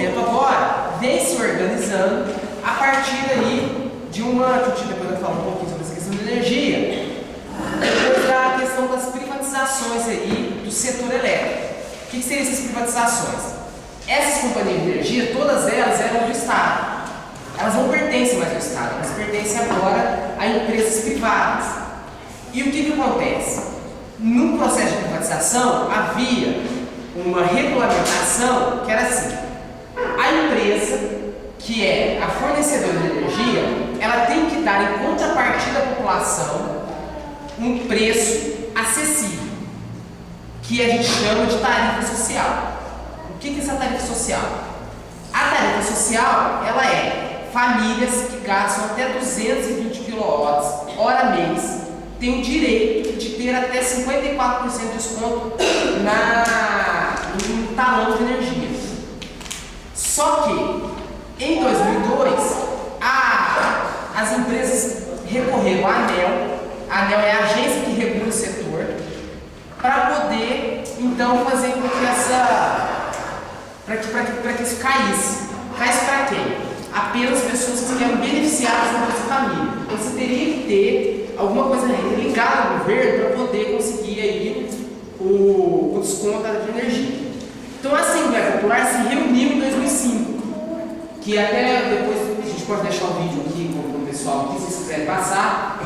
movimento agora vem se organizando a partir aí de uma... Depois eu falo um pouquinho sobre essa questão de energia. Depois da questão das privatizações aí do setor elétrico. O que seriam essas privatizações? Essas companhias de energia, todas elas eram do Estado. Elas não pertencem mais ao Estado, elas pertencem agora a empresas privadas. E o que acontece? No processo de privatização havia uma regulamentação que era assim: a empresa, que é a fornecedora de energia, ela tem que dar em contrapartida à população um preço acessível, que a gente chama de tarifa social. O que é essa tarifa social? A tarifa social, ela é famílias que gastam até 220 kWh mês têm o direito de ter até 54% de desconto no talão de energia. Só que, em 2002, as empresas recorreram à ANEEL. A ANEEL é a agência que regula o setor, para poder, então, fazer com que para que isso caísse. Caísse para quem? Apenas pessoas que eram beneficiadas da Bolsa Família. Então, você teria que ter alguma coisa ligada ao governo para poder conseguir aí o desconto de energia. Então, a Assembleia Popular se reuniu em 2005, que até depois a gente pode deixar o vídeo aqui com o pessoal, que se vocês quiserem passar.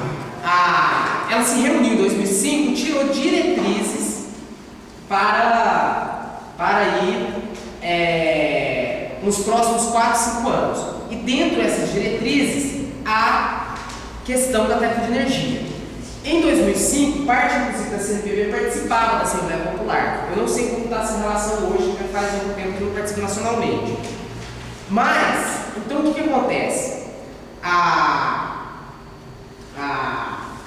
Ela se reuniu em 2005, tirou diretrizes para ir nos próximos 4, 5 anos. E dentro dessas diretrizes, a questão da tarifa de energia. Em 2005, parte inclusive da CNPB participava da Assembleia Popular. Eu não sei como está essa relação hoje, porque faz um tempo que não participa nacionalmente. Mas, então o que acontece? A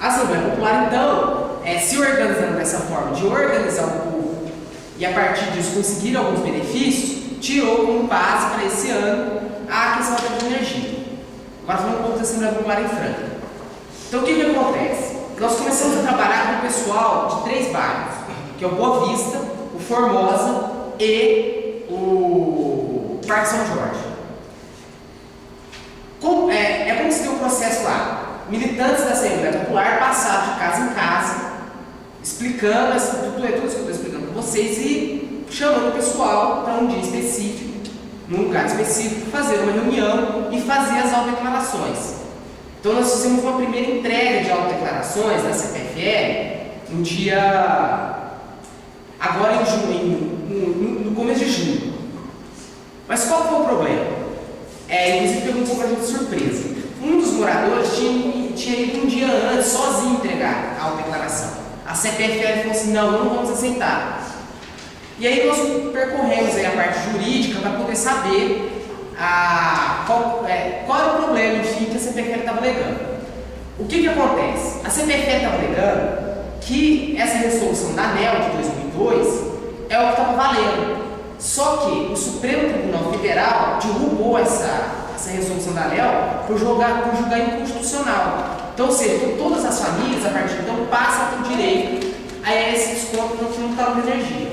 Assembleia Popular, então, se organizando dessa forma, de organizar o povo e a partir disso conseguir alguns benefícios, tirou como base para esse ano a questão da energia. Agora falando um pouco da Assembleia Popular em Franca. Então o que acontece? Nós começamos a trabalhar com o pessoal de 3 bairros, que é o Boa Vista, o Formosa e o Parque São Jorge. Como se deu um processo lá. Militantes da Assembleia Popular passaram de casa em casa, explicando tudo isso que eu estou explicando para vocês e chamando o pessoal para um dia específico, num lugar específico, fazer uma reunião e fazer as autodeclarações. Então nós fizemos uma primeira entrega de autodeclarações na CPFL no dia... agora em junho, no começo de junho. Mas qual foi o problema? Inclusive perguntou para a gente de surpresa. Um dos moradores tinha ido um dia antes, sozinho, entregar a autodeclaração. A CPFL falou assim: não vamos aceitar. E aí nós percorremos aí a parte jurídica para poder saber qual era o problema, enfim, que a CPFL estava alegando. O que acontece? A CPFL estava alegando que essa resolução da ANEEL de 2002 é o que estava valendo. Só que o Supremo Tribunal Federal derrubou essa resolução da ANEEL por julgar inconstitucional. Então, ou seja, todas as famílias, a partir de então, passam a ter direito a esse desconto no talão de energia.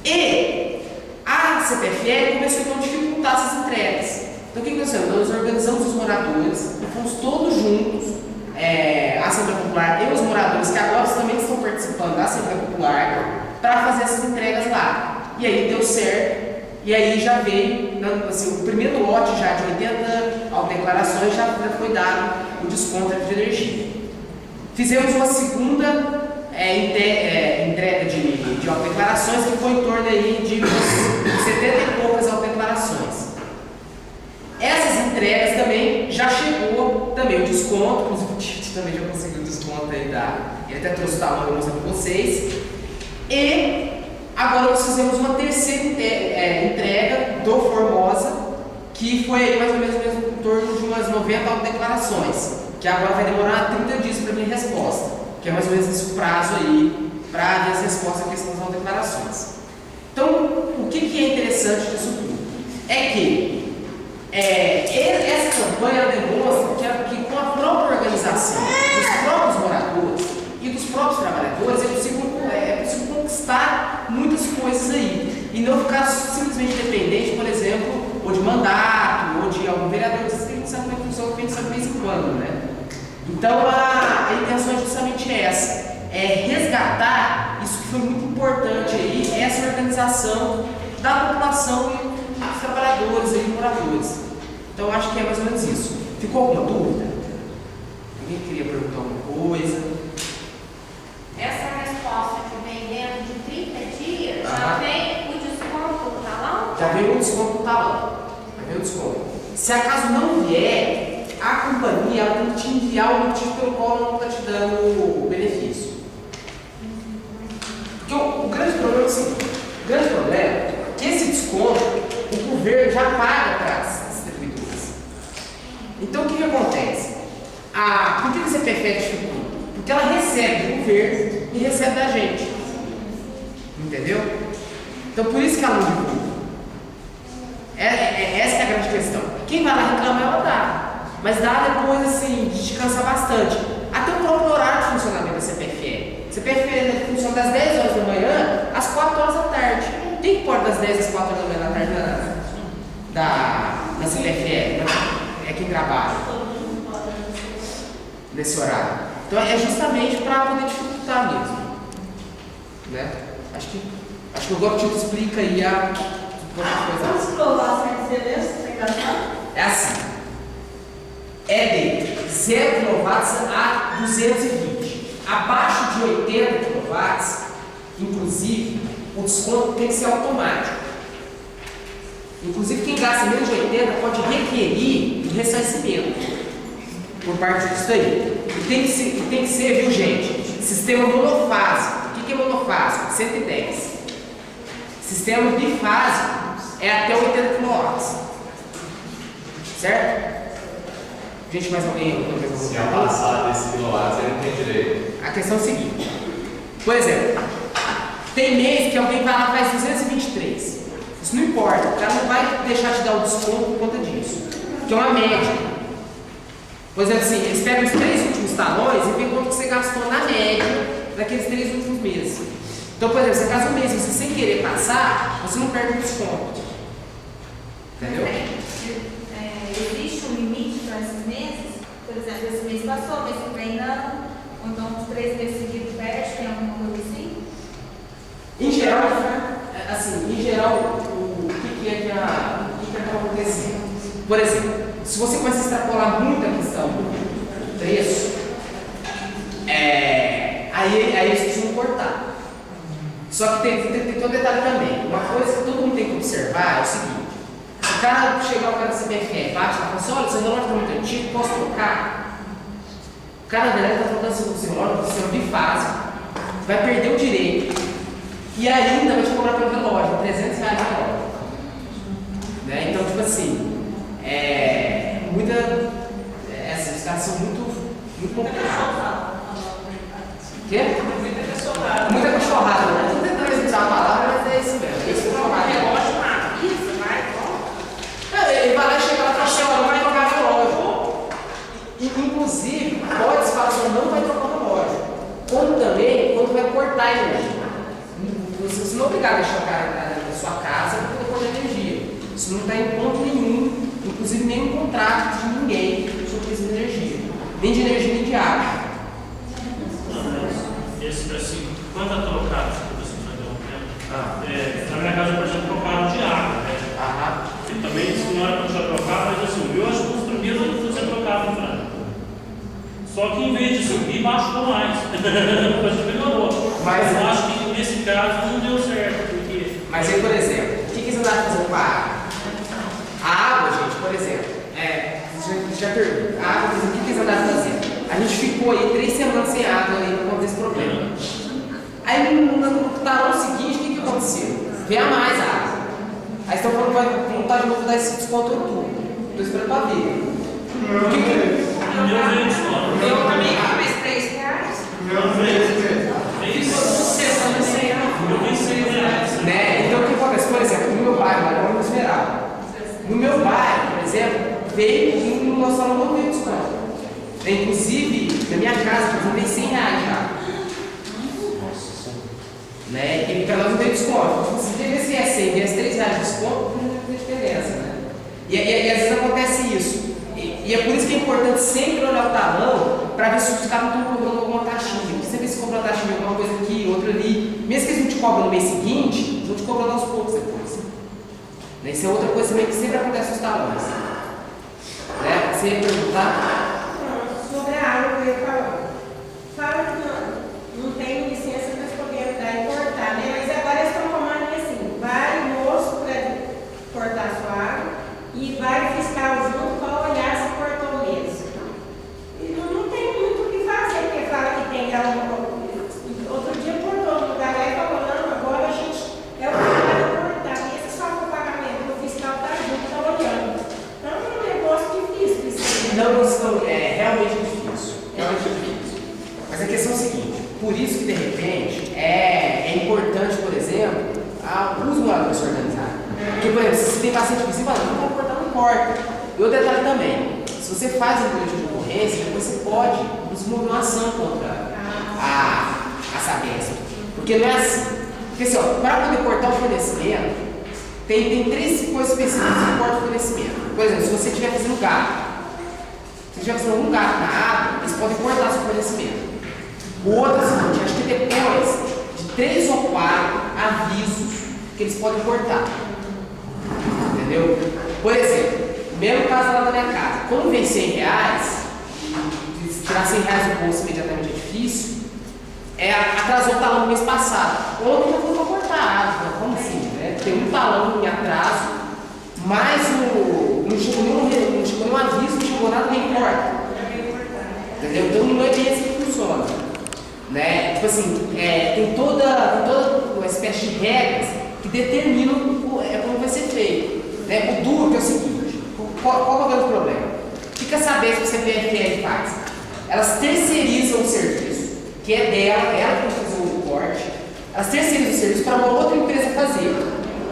E a CPFL começou então a dificultar essas entregas. Então, o que aconteceu? Nós organizamos os moradores, fomos todos juntos, a Assembleia Popular e os moradores, que agora também estão participando da Assembleia Popular, para fazer essas entregas lá. E aí deu certo. E aí já veio, assim, o primeiro lote já de 80 autodeclarações já foi dado o desconto de energia. Fizemos uma segunda entrega de autodeclarações que foi em torno aí de 70 e poucas autodeclarações. Essas entregas também já chegou também o desconto, inclusive o Tito também já conseguiu o desconto aí ele até trouxe o tamanho para mostrar para vocês. E agora nós fizemos uma terceira entrega do Formosa, que foi aí mais ou menos em torno de umas 90 autodeclarações, que agora vai demorar 30 dias para vir resposta, que é mais ou menos esse prazo aí para ver as respostas à questão das autodeclarações. Então, o que é interessante disso tudo? É que essa campanha demonstra que com a própria organização dos próprios moradores e dos próprios trabalhadores é possível conquistar muitas coisas aí e não ficar simplesmente dependente, por exemplo, mandato ou de algum vereador, vocês têm que saber como é que funciona, pensar de vez em quando, né? Então a intenção é justamente essa, é resgatar isso que foi muito importante aí, essa organização da população e dos trabalhadores e moradores. Então eu acho que é mais ou menos isso. Ficou alguma dúvida? Alguém queria perguntar alguma coisa? Essa resposta que vem dentro de 30 dias, já vem o desconto do talão? Já veio o desconto do talão. Já veio o desconto. Se acaso não vier, a companhia ela tem que te enviar o motivo pelo qual não está te dando o benefício. Porque o grande problema é o seguinte, o grande problema é que esse desconto o governo já paga para as distribuidoras. Então o que acontece? Por que o CPF é dificulta? Porque ela recebe do governo e recebe da gente. Entendeu? Então por isso que ela não divulga. Essa é a grande questão. Quem vai lá reclamar, ela dá. Mas dá depois, assim, descansa bastante. Até o próprio horário de funcionamento da CPFE. A CPFE funciona das 10 horas da manhã às 4 horas da tarde. Quem que pode das 10 às 4 horas da manhã da tarde da CPFE? É quem trabalha nesse horário. Então é justamente para poder dificultar mesmo. Né? Acho que o Gottlieb explica aí a coisa. Vamos provar sem dizer mesmo, sem gastar? É assim. É de 0 kW a 220. Abaixo de 80 kW, inclusive, o desconto tem que ser automático. Inclusive, quem gasta menos de 80 pode requerir o ressarcimento por parte disso aí. E tem que ser, viu, gente? Sistema monofásico. O que é monofásico? 110. Sistema bifásico é até 80 kW. Certo? Gente, mais alguém? Se é passar desse quilowatts, ele não tem direito. A questão é o seguinte. Por exemplo, tem mês que alguém vai lá e faz 223. Isso não importa. O cara não vai deixar de dar o desconto por conta disso. Que é uma média. Por exemplo, assim, eles pegam os 3 últimos talões e veem quanto que você gastou na média daqueles 3 últimos meses. Então, por exemplo, se acaso um mês você sem querer passar, você não perde o desconto. Entendeu? Existe um limite para esses meses? Por exemplo, esse mês passou, mês que vem não, ou então os 3 meses seguidos perde, tem alguma coisa assim? Em geral, o que acaba acontecendo? Por exemplo, se você começa a extrapolar muito a questão do preço, aí eles precisam cortar. Só que tem todo detalhe também. Uma coisa que todo mundo tem que observar é o seguinte: se o cara chegar, o cara da CPFE, bate e fala assim, olha, o seu relógio está muito antigo, posso trocar? O cara na verdade está falando assim, o seu relógio vai ser bifásico, vai perder o direito e ainda vai te cobrar pelo relógio, R$300 no relógio. Né? Então, tipo assim, os caras são muito complicados. O quê? Muita cachorrada, né? Não tentando usar a palavra, mas é isso mesmo. Isso é uma relógio, isso, vai, ele vai lá e chega lá e fala assim, olha, vai trocar relógio. Inclusive, pode falar assim, não vai trocar relógio. Como também, quando vai cortar a energia. Você não é obrigado a deixar o cara na sua casa para poder cortar energia. Isso não está em ponto nenhum, inclusive nenhum contrato de ninguém sobre isso de energia. Nem de energia, nem de água. Assim, quando é trocado, na minha casa, por exemplo, trocaram de água, né? E também isso não era para deixar trocado, mas assim, eu acho que os primeiros não ser trocado no frango. Só que em vez de subir, baixou mais. Depois melhorou. Mas eu acho que nesse caso não deu certo. Porque... Mas aí, por exemplo, o que eles andaram fazendo com a água? A água, gente, por exemplo, já pergunta, a água, o que eles andaram fazendo? A gente ficou aí 3 semanas sem água aí por conta desse problema. Aí no talão seguinte, o que aconteceu? Veio a mais água. Aí estão falando que vai voltar de novo dar esse desconto em outubro. Estou esperando para ver. Eu também mais R$3. Né? Então o que acontece? Por exemplo, no meu bairro, agora no Esmeralda. No meu bairro, por exemplo, veio no nosso salão não veio desconto. Inclusive, na minha casa, eu comprei R$100 já. Né? E para nós não tem desconto. Se viesse R$100 e viesse R$3 de desconto, não tem diferença. Né? E às vezes acontece isso. E é por isso que é importante sempre olhar o talão para ver se os caras não estão cobrando alguma taxinha. Porque sempre se cobra uma taxinha, alguma coisa aqui, outra ali. Mesmo que eles não te cobram no mês seguinte, eles vão te cobrando aos poucos depois. Né? Isso é outra coisa também que sempre acontece nos talões. Né? Você ia perguntar? Sobre a água que eu ia falar. Fala que não tem licença para poder dar e cortar, né? Mas agora eles estão tomando assim, vai moço para cortar sua água e vai fiscal junto para olhar se cortou mesmo. E não tem muito o que fazer, porque fala que tem outro dia cortou no lugar lá e falou, não, agora a gente é o que vai cortar. E esse só o pagamento do fiscal está junto, está olhando. Então é um negócio difícil isso. Não, é realmente difícil. Realmente difícil. Mas a questão é o seguinte, por isso que de repente é importante, por exemplo, os moradores se organizarem. Porque, por exemplo, se tem paciente visível, não vai cortar, não corta. E outro detalhe também, se você faz um boletim de ocorrência, depois você pode desenvolver uma ação contra a Sabesp. Porque não é assim. Porque assim, para poder cortar o fornecimento, tem 3 coisas específicas que cortam o fornecimento. Por exemplo, se você estiver fazendo gato, se estiver fazendo algum gato na água, eles podem cortar seu fornecimento. O outro é o seguinte, acho que depois de 3 ou 4 avisos que eles podem cortar. Entendeu? Por exemplo, mesmo caso lá da minha casa, quando vem R$100, tirar R$100 do bolso imediatamente é difícil, atrasou o talão no mês passado. Ou não foi para cortar a água, como assim? Né? Tem um talão em atraso, mas não chegou nenhum aviso, não chegou nada, nem corta. Entendeu? Então não é bem assim que funciona. Né? Tipo assim, tem toda uma espécie de regras que determinam como vai ser feito. Né? O duro é o seguinte, qual é o grande problema? Fica sabendo se o CPFL faz. Elas terceirizam o serviço, que é dela, ela tem que fazer o corte, elas terceirizam o serviço para uma outra empresa fazer.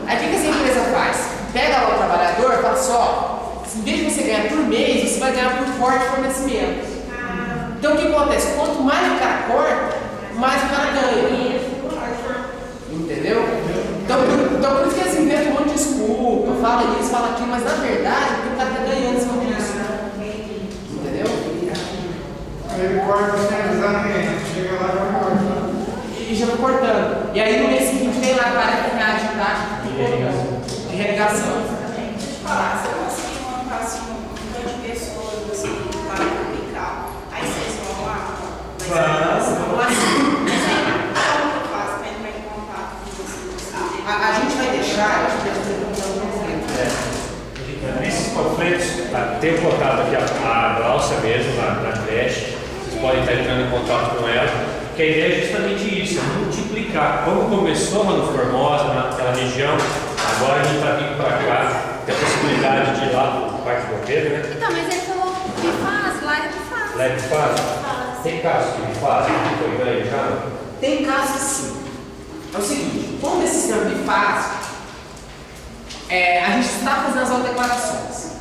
Aí o que essa empresa faz? Pega lá o trabalhador e fala só, em vez de você ganhar por mês, você vai ganhar por corte de fornecimento. Então o que acontece? Quanto mais o cara corta, mais o cara ganha. Entendeu? Então por isso que eles inventam um monte de desculpa, fala isso, fala aquilo, mas na verdade o cara está ganhando em cima disso. Entendeu? Ele corta exatamente, chega lá e vai cortando. E já vai cortando. E aí no mês seguinte vem lá R$40 de taxa de irrigação. Deixa eu te falar, se eu conseguir montar assim, um tanto de pessoas assim, para publicar, aí vocês vão lá? Vamos lá sim. Como que eu faço para entrar em contato com vocês? A gente vai deixar, acho que a gente vai encontrar um panfleto. Nesses panfletos, tem um contato aqui, a Glaucia mesmo, na creche, vocês podem estar entrando em contato com ela, que a ideia é justamente isso, é multiplicar. Como começou lá no Formosa, naquela região, agora a gente está vindo para cá, tem a possibilidade de ir lá para o Parque Bombeiro, né? Então, mas ele falou que faz, lá é que faz. Lá é que faz? Tem casos que fazem, que foi ganho já? Tem casos que sim. É o seguinte, como esse sistema de fase, a gente está fazendo as autodeclarações.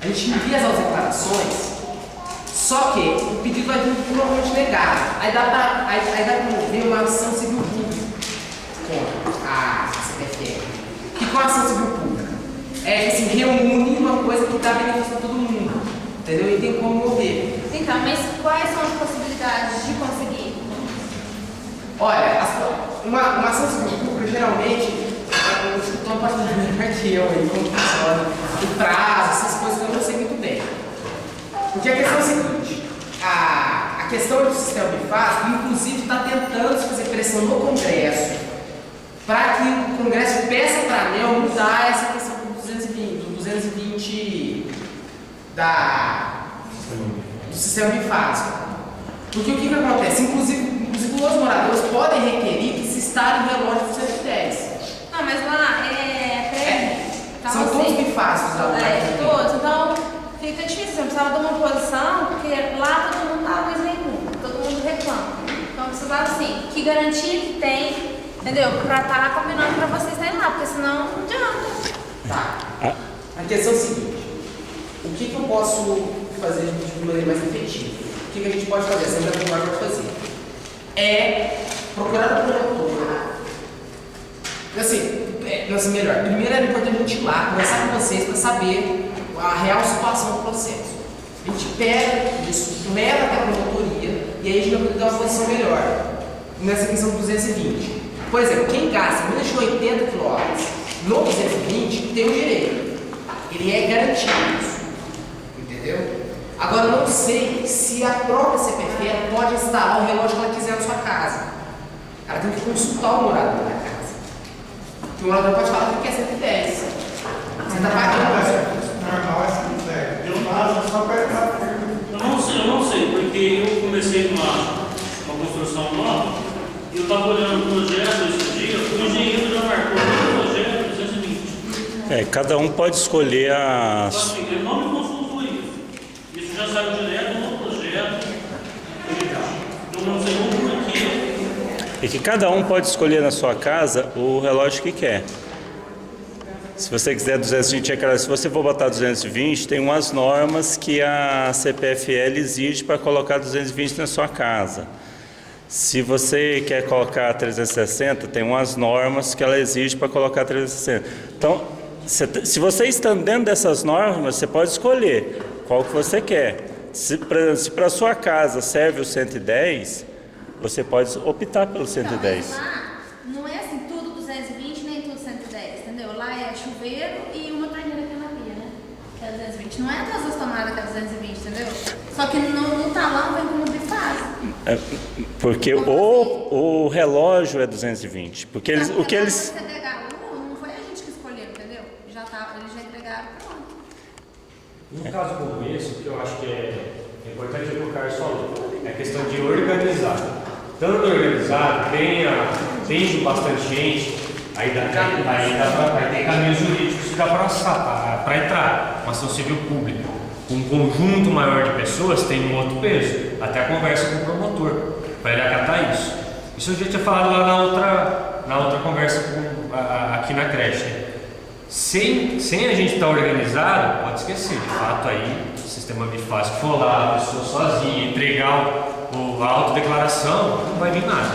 A gente envia as autodeclarações, só que o pedido vai vir provavelmente negado. Aí dá para ver uma ação civil pública contra a CPFL. O que é uma ação civil pública? É assim, reúne uma coisa que dá benefício para todo mundo. Entendeu? E tem como mover. Então, mas quais são as possibilidades de conseguir? Olha, uma ação civil pública geralmente, o escritório pode fazer melhor que eu aí, como funciona, o prazo, essas coisas que eu não sei muito bem. Porque a questão é a seguinte, a questão do sistema bifásico, inclusive, está tentando fazer pressão no Congresso para que o Congresso peça para a ANEEL mudar essa questão do 220 do sistema bifásico. Porque o que acontece? Inclusive os moradores podem requerir que se instale o relógio do 110. Não, mas lá então, são todos bifásicos da todos, então fica difícil, você precisava de uma posição, porque lá todo mundo dá luz nenhuma, todo mundo reclama. Então precisava assim, que garantia que tem, entendeu? Pra estar combinando pra vocês estarem lá, porque senão não adianta. Tá. A questão é a seguinte, o que eu posso fazer de maneira mais efetiva? O que a gente pode fazer? A Assembleia Popular pode fazer? É procurar o promotor. Assim, Nossa, melhor. Primeiro era importante a gente ir lá, conversar com vocês para saber a real situação do processo. A gente pega isso, leva até a promotoria e aí a gente vai poder dar uma posição melhor nessa questão do 220. Por exemplo, quem gasta menos de 80 kW no 220 tem o direito. Ele é garantido isso. Entendeu? Agora, eu não sei se a própria CPFL pode instalar o relógio que ela quiser na sua casa. Ela tem que consultar o morador da casa. Porque o morador pode falar que quer 110. Você está pagando o serviço. Normal é 110. Eu não sei, porque eu comecei uma construção nova e eu estava olhando o projeto esse dia, o engenheiro já marcou o projeto 220. Cada um pode escolher a... Então, assim, ele não me consultou isso. Isso já saiu direto no projeto. Eu não sei o porquê. É que cada um pode escolher na sua casa o relógio que quer. Se você quiser 220, é claro, se você for botar 220, tem umas normas que a CPFL exige para colocar 220 na sua casa. Se você quer colocar 360, tem umas normas que ela exige para colocar 360. Então, se você está dentro dessas normas, você pode escolher qual que você quer. Se para sua casa serve o 110, você pode optar pelo 110. Então, lá não é assim tudo 220 nem tudo 110, entendeu? Lá é chuveiro e uma torneira que é na pia, né? Que é 220. Não é todas as tomadas que é 220, entendeu? Só que no talão vem como bifase. Porque o relógio é 220. Porque eles, o que eles... Não foi a gente que escolheu, entendeu? Eles já entregaram pronto. Num caso como esse, o que eu acho que é importante é o que o Carlos falou, é a questão de organizar. Estando organizado, tem bastante gente, aí tem caminhos jurídicos que dá para entrar. Uma ação civil pública, um conjunto maior de pessoas tem um outro peso, até a conversa com o promotor, para ele acatar isso. Isso a gente tinha falado lá na outra conversa aqui na creche. Né? Sem a gente estar organizado, pode esquecer, de fato aí, o sistema bifásico for lá, a pessoa sozinha, entregar a autodeclaração, não vai vir nada.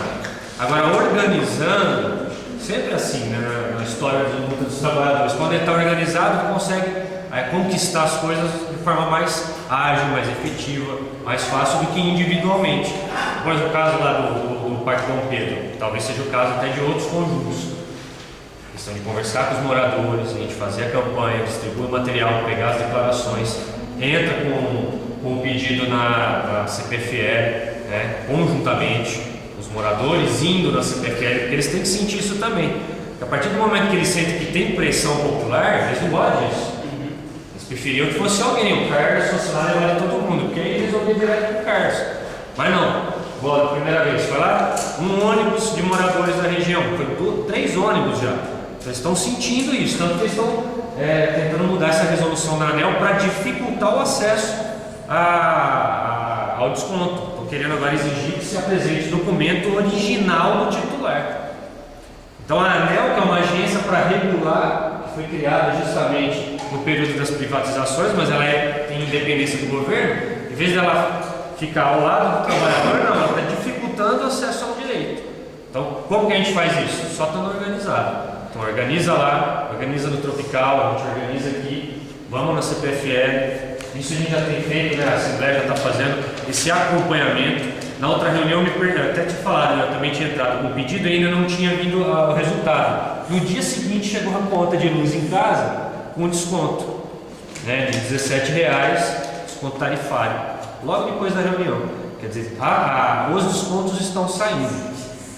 Agora, organizando, sempre assim, né, na história dos trabalhadores, quando ele está organizado, ele consegue conquistar as coisas de forma mais ágil, mais efetiva, mais fácil do que individualmente. Por exemplo, o caso lá do Parque Dom Pedro, talvez seja o caso até de outros conjuntos. Questão de conversar com os moradores, a gente fazer a campanha, distribuir o material, pegar as declarações, entra com o pedido na CPFL, né, conjuntamente, os moradores indo na CPFL, porque eles têm que sentir isso também. Porque a partir do momento que eles sentem que tem pressão popular, eles não gostam disso. Eles preferiam que fosse alguém, o Carlos fosse lá levar todo mundo, porque aí eles resolviam direto com o Carlos. Mas não, igual da primeira vez, foi lá um ônibus de moradores da região, foi 3 ônibus já. Eles estão sentindo isso, tanto que eles estão tentando mudar essa resolução da ANEEL para dificultar o acesso ao desconto. Estão querendo agora exigir que se apresente documento original do titular. Então a ANEEL, que é uma agência para regular, que foi criada justamente no período das privatizações, mas ela tem independência do governo, em vez dela ficar ao lado do trabalhador, não, ela está dificultando o acesso ao direito. Então, como que a gente faz isso? Só estando organizado. Então organiza lá, organiza no Tropical, a gente organiza aqui, vamos na CPFL, isso a gente já tem feito, né? A Assembleia já está fazendo esse acompanhamento. Na outra reunião, até te falaram, eu também tinha entrado com o pedido e ainda não tinha vindo o resultado. No dia seguinte chegou a conta de luz em casa com desconto, né? De R$17, desconto tarifário, logo depois da reunião. Quer dizer, os descontos estão saindo.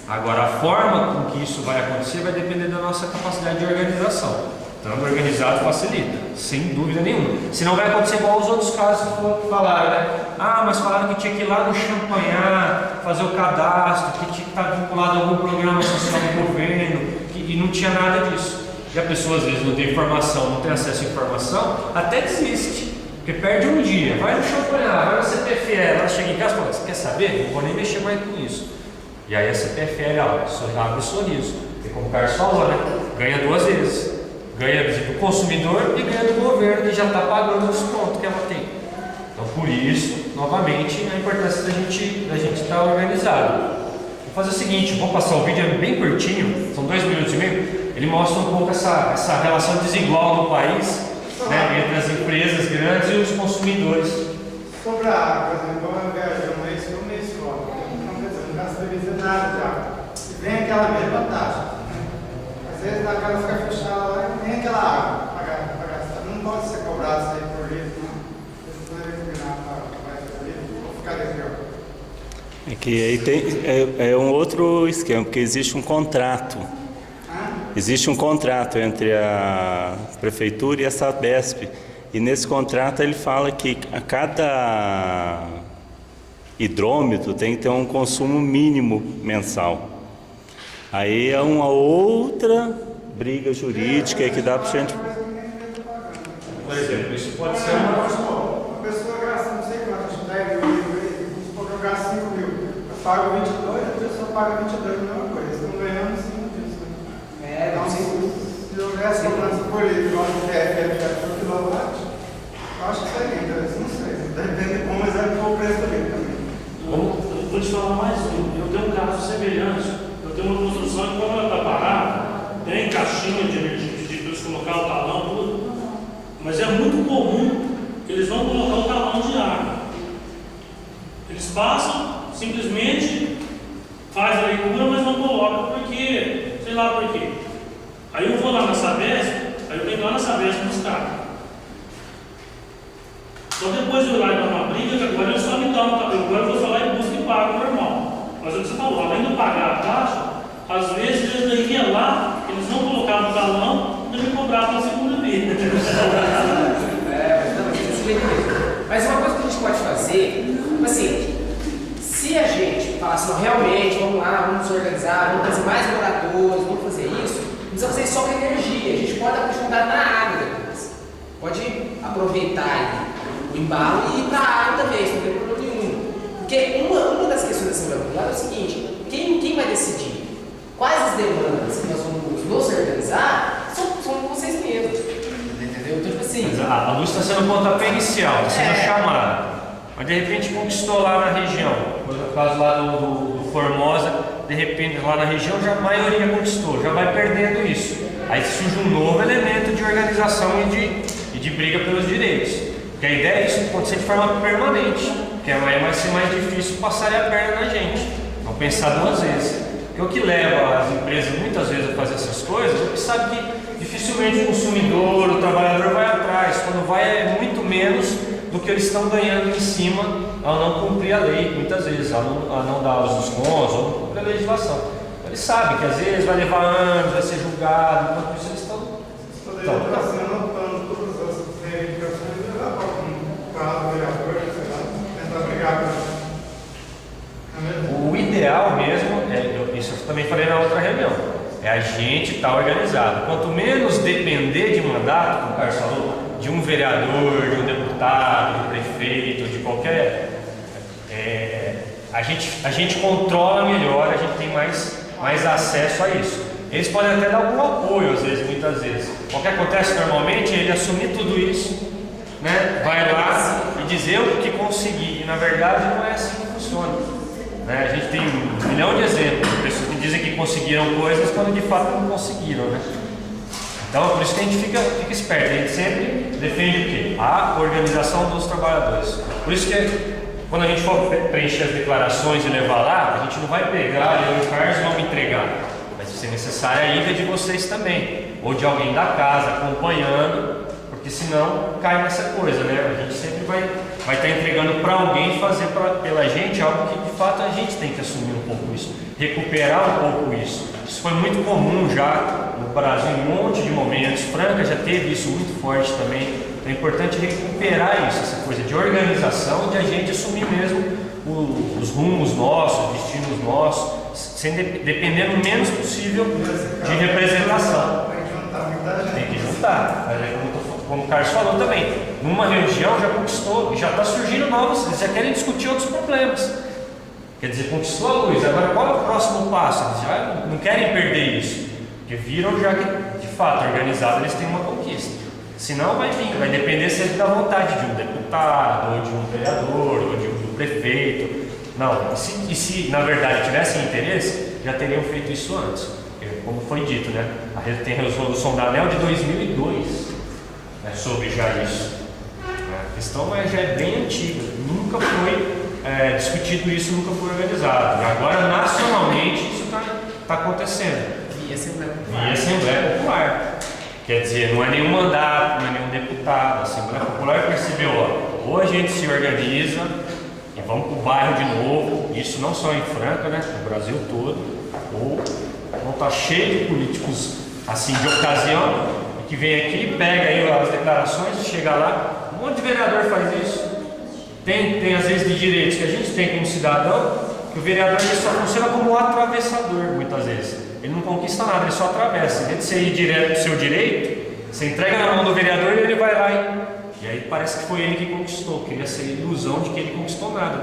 Agora, a forma com que isso vai acontecer vai depender da nossa capacidade de organização. Estando organizado facilita, sem dúvida nenhuma. Senão vai acontecer igual os outros casos que falaram, né? Mas falaram que tinha que ir lá no Champanhar, fazer o cadastro, que tinha que estar vinculado a algum programa social do governo, e não tinha nada disso. E a pessoa às vezes não tem informação, não tem acesso à informação, até desiste. Porque perde um dia, vai no Champanhar, vai na CPFL, ela chega em casa e fala, você quer saber? Não vou nem mexer mais com isso. E aí a CPFL abre o sorriso. Porque como o Carlos falou, né? Ganha 2 vezes. Ganha do consumidor e ganha do governo, que já está pagando o desconto que ela tem. Então por isso, novamente, a importância da gente estar organizado. Vou fazer o seguinte, vou passar o vídeo bem curtinho, são 2 minutos e meio. ele mostra um pouco essa relação desigual no país, né, entre as empresas grandes e os consumidores. Sobre a água, por exemplo, eu viajei um mês só, não gastei nada de água. E vem aquela mesma taxa. Às vezes na casa fica fechada lá e vem aquela água para gastar. Não pode ser cobrado isso aí por litro, não. Vocês poderiam combinar para litro, vou ficar desse jogo. É que aí tem um outro esquema, porque existe um contrato. Existe um contrato entre a prefeitura e a Sabesp. E nesse contrato ele fala que a cada hidrômetro tem que ter um consumo mínimo mensal. Aí é uma outra briga jurídica que dá para a gente... Por exemplo, isso pode ser uma pessoa gasta não sei quanto, 10 mil, vamos supor que eu gasto 5 mil. Eu pago 22, a pessoa paga 22, a mesma coisa. Eles estão ganhando 5 disso. Então, se houvesse cobrança por litro, igual o TFF por quilowatt, eu acho que seria interessante, não sei. Depende de como for o preço dele também. Eu vou te falar mais um. Eu tenho um caso semelhante. Eu tenho uma construção que, quando ela está parada, tem caixinha de energia, de colocar o talão, tudo. Mas é muito comum que eles vão colocar o talão de água. Eles passam, simplesmente faz a leitura, mas não colocam porque, sei lá por quê. Aí eu vou lá na Sabesp, aí eu tenho que ir lá na Sabesp buscar. Só depois eu ir lá e dar uma briga, que agora eles só me dão, agora eu vou falar e busco e pago normal. Mas o que você falou, além de pagar a taxa, às vezes eles iam lá, eles não colocavam o talão e me cobravam a segunda vez. Mas uma coisa que a gente pode fazer, assim, se a gente falar assim, realmente, vamos lá, vamos nos organizar, vamos fazer mais moradores, vamos fazer isso, não precisa fazer só com energia, a gente pode aprofundar na água depois. Pode aproveitar o embalo e ir para a água também, não tem problema nenhum. Porque uma das questões da Assembleia Popular é o seguinte, quem vai decidir quais as demandas que nós vamos nos organizar são vocês mesmos. Entendeu? Então, tipo assim... A luz está sendo o pontapé inicial, está sendo chamada. Mas de repente conquistou lá na região. No caso lá do Formosa, de repente lá na região já a maioria conquistou, já vai perdendo isso. Aí surge um novo elemento de organização e de briga pelos direitos. Porque a ideia é isso acontecer de forma permanente, porque aí vai ser mais difícil passarem a perna na gente. Então pensar duas vezes. Porque o que leva as empresas muitas vezes a fazer essas coisas é que sabe que dificilmente o consumidor, o trabalhador vai atrás. Quando vai é muito menos do que eles estão ganhando em cima ao não cumprir a lei, muitas vezes, a não dar os descontos ou não cumprir a legislação. Eles sabem que às vezes vai levar anos, vai ser julgado, enquanto isso eles estão... anotando todas as reivindicações e levar para um caso vereador, sei lá, tentar brigar com o ideal mesmo, isso eu também falei na outra reunião, é a gente estar organizado. Quanto menos depender de mandato, como o Carlos falou, de um vereador, de um deputado, de um prefeito, de qualquer... a gente controla melhor, a gente tem mais acesso a isso. Eles podem até dar algum apoio, às vezes, muitas vezes. O que acontece normalmente é ele assumir tudo isso, né? Vai lá e dizer o que conseguir. E na verdade não é assim que funciona. Né? A gente tem um milhão de exemplos de pessoas que dizem que conseguiram coisas quando de fato não conseguiram. Né? Então, por isso que a gente fica esperto. A gente sempre defende o quê? A organização dos trabalhadores. Por isso que quando a gente for preencher as declarações e levar lá, a gente não vai pegar eu e o Carlos e vamos entregar. Vai ser necessária a ida de vocês também, ou de alguém da casa acompanhando, porque senão cai nessa coisa, né? A gente sempre vai estar entregando para alguém fazer pela gente algo que de fato a gente tem que assumir um pouco isso, recuperar um pouco isso. Isso foi muito comum já no Brasil em um monte de momentos. Franca já teve isso muito forte também. Então é importante recuperar isso, essa coisa de organização, de a gente assumir mesmo os rumos nossos, os destinos nossos, dependendo o menos possível de representação. Tem que juntar. Como o Carlos falou também, numa região já conquistou e já está surgindo novos, eles já querem discutir outros problemas. Quer dizer, conquistou a luz, agora qual é o próximo passo? Eles já não querem perder isso, porque viram já que de fato organizado eles têm uma conquista. Senão vai vir, vai depender sempre da vontade de um deputado, ou de um vereador, ou de um prefeito. Não, e se na verdade tivessem interesse, já teriam feito isso antes. porque, como foi dito, né, tem a resolução da ANEEL de 2002, né, sobre já isso. A questão já é bem antiga, nunca foi discutido isso, nunca foi organizado. E agora, nacionalmente, isso está acontecendo. Via Assembleia Popular. Quer dizer, não é nenhum mandato, não é nenhum deputado. A Assembleia Popular percebeu, ou a gente se organiza e vamos para o bairro de novo, isso não só em Franca, né, no Brasil todo, ou vão estar cheio de políticos assim de ocasião, que vem aqui, pega aí as declarações e chega lá, um monte de vereador faz isso. Tem às vezes de direitos que a gente tem como cidadão, que o vereador ele só funciona como um atravessador, muitas vezes. Ele não conquista nada, ele só atravessa. Em vez de você ir direto para o seu direito, você entrega na mão do vereador e ele vai lá e aí parece que foi ele que conquistou. Queria ser ilusão de que ele conquistou nada.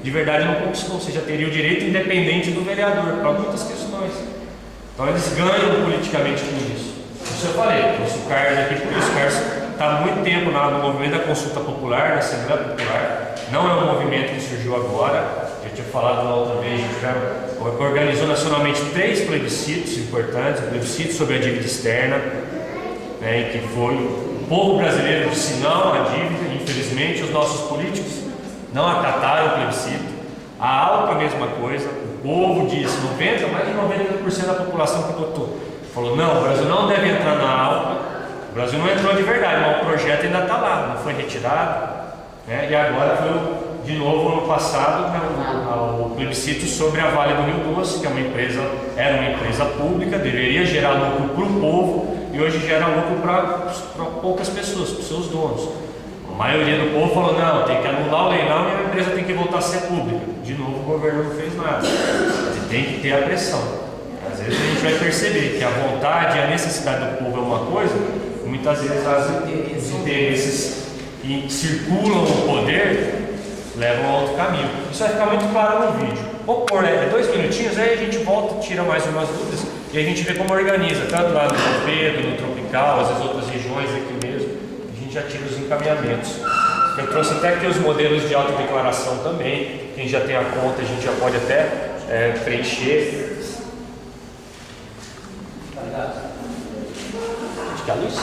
De verdade não conquistou, você já teria o direito independente do vereador para muitas questões. Então eles ganham politicamente com isso. Isso eu falei, trouxe o Carlos aqui por isso. O Carlos está há muito tempo no movimento da consulta popular, da Assembleia Popular. Não é um movimento que surgiu agora. Eu tinha falado na outra vez, a gente já organizou nacionalmente 3 plebiscitos importantes. O plebiscito sobre a dívida externa, né, que foi o povo brasileiro disse não à dívida. Infelizmente, os nossos políticos não acataram o plebiscito. A ALPA, a mesma coisa. O povo disse, mais de 90% da população que votou falou, não, o Brasil não deve entrar na ALPA. O Brasil não entrou de verdade, mas o projeto ainda está lá, não foi retirado, né? E agora foi de novo ano passado, né, o plebiscito sobre a Vale do Rio Doce, que era uma empresa pública, deveria gerar lucro para o povo e hoje gera lucro para poucas pessoas, para os seus donos. A maioria do povo falou, não, tem que anular o leilão e a empresa tem que voltar a ser pública. De novo, o governo não fez nada. Você tem que ter a pressão. Às vezes a gente vai perceber que a vontade e a necessidade do povo é uma coisa, e muitas vezes os interesses que circulam o poder levam a outro caminho. Isso vai ficar muito claro no vídeo. Vou pôr 2 minutinhos, aí a gente volta, tira mais umas dúvidas e a gente vê como organiza, tanto lá no São Pedro, no Tropical, às vezes outras regiões aqui mesmo, a gente já tira os encaminhamentos. Eu trouxe até aqui os modelos de autodeclaração também, quem já tem a conta a gente já pode até preencher. Acho que é a luz?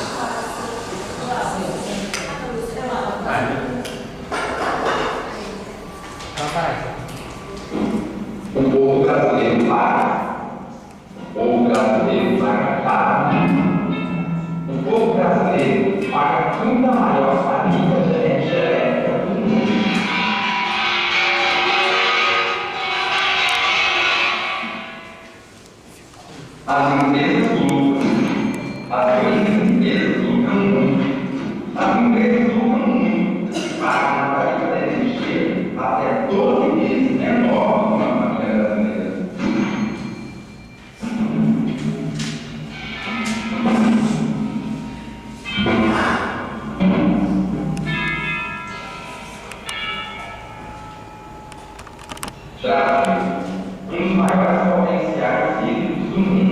O povo brasileiro paga. O povo brasileiro paga caro. O povo brasileiro paga a quinta maior tarifa de energia elétrica do mundo. As empresas lucram. As grandes empresas lucram muito. As empresas lucram muito. Pagam na tarifa da energia até 12 vezes menor que uma família brasileira. Já um dos maiores potenciais hídricos do mundo.